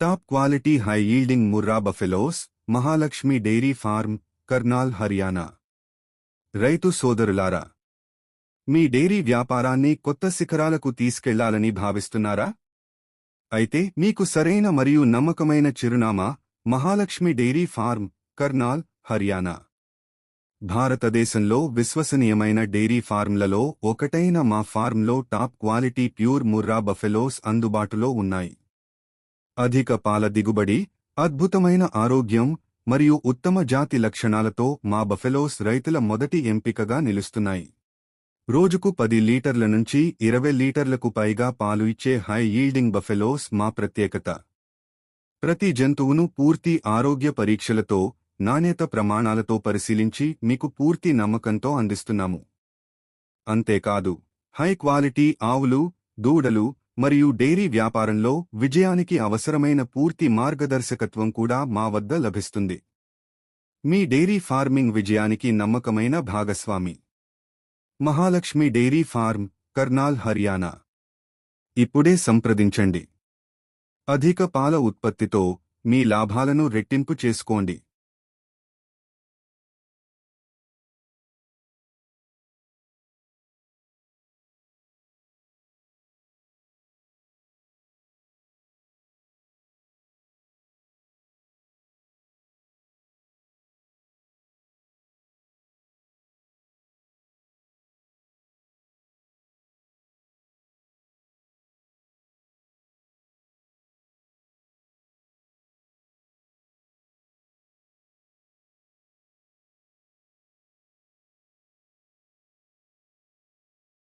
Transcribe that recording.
Top quality high yielding Murrah buffaloes, Mahalakshmi dairy farm, Karnal, Haryana. రైతు సోదరులారా, మీ dairy వ్యాపారాన్ని కొత్త శిఖరాలకు తీసుకెళ్లాలని భావిస్తున్నారా? అయితే మీకు సరైన మరియు నమ్మకమైన చిరునామా మహాలక్ష్మి డైరీ ఫార్మ్, కర్నాల్, హర్యానా. భారతదేశంలో విశ్వసనీయమైన డైరీ ఫార్మ్లలో ఒకటైన మా ఫార్మ్లో top quality pure Murrah buffaloes అందుబాటులో ఉన్నాయి. అధిక పాల దిగుబడి, అద్భుతమైన ఆరోగ్యం మరియు ఉత్తమ జాతి లక్షణాలతో మా బఫెలోస్ రైతుల మొదటి ఎంపికగా నిలుస్తున్నాయి. రోజుకు 10 లీటర్ల నుంచి 20 లీటర్లకు పైగా పాలు ఇచ్చే హై యీల్డింగ్ బఫెలోస్ మా ప్రత్యేకత. ప్రతి జంతువును పూర్తి ఆరోగ్య పరీక్షలతో, నాణ్యత ప్రమాణాలతో పరిశీలించి మీకు పూర్తి నమ్మకంతో అందిస్తున్నాము. అంతేకాదు, హై క్వాలిటీ ఆవులు, దూడలు మరియు డైరీ వ్యాపారంలో విజయానికి అవసరమైన పూర్తి మార్గదర్శకత్వం కూడా మా వద్ద లభిస్తుంది. మీ డైరీ ఫార్మింగ్ విజయానికి నమ్మకమైన భాగస్వామి మహాలక్ష్మి డైరీ ఫార్మ్, కర్నాల్, హర్యానా. ఇప్పుడే సంప్రదించండి. అధిక పాల ఉత్పత్తితో మీ లాభాలను రెట్టింపు చేసుకోండి.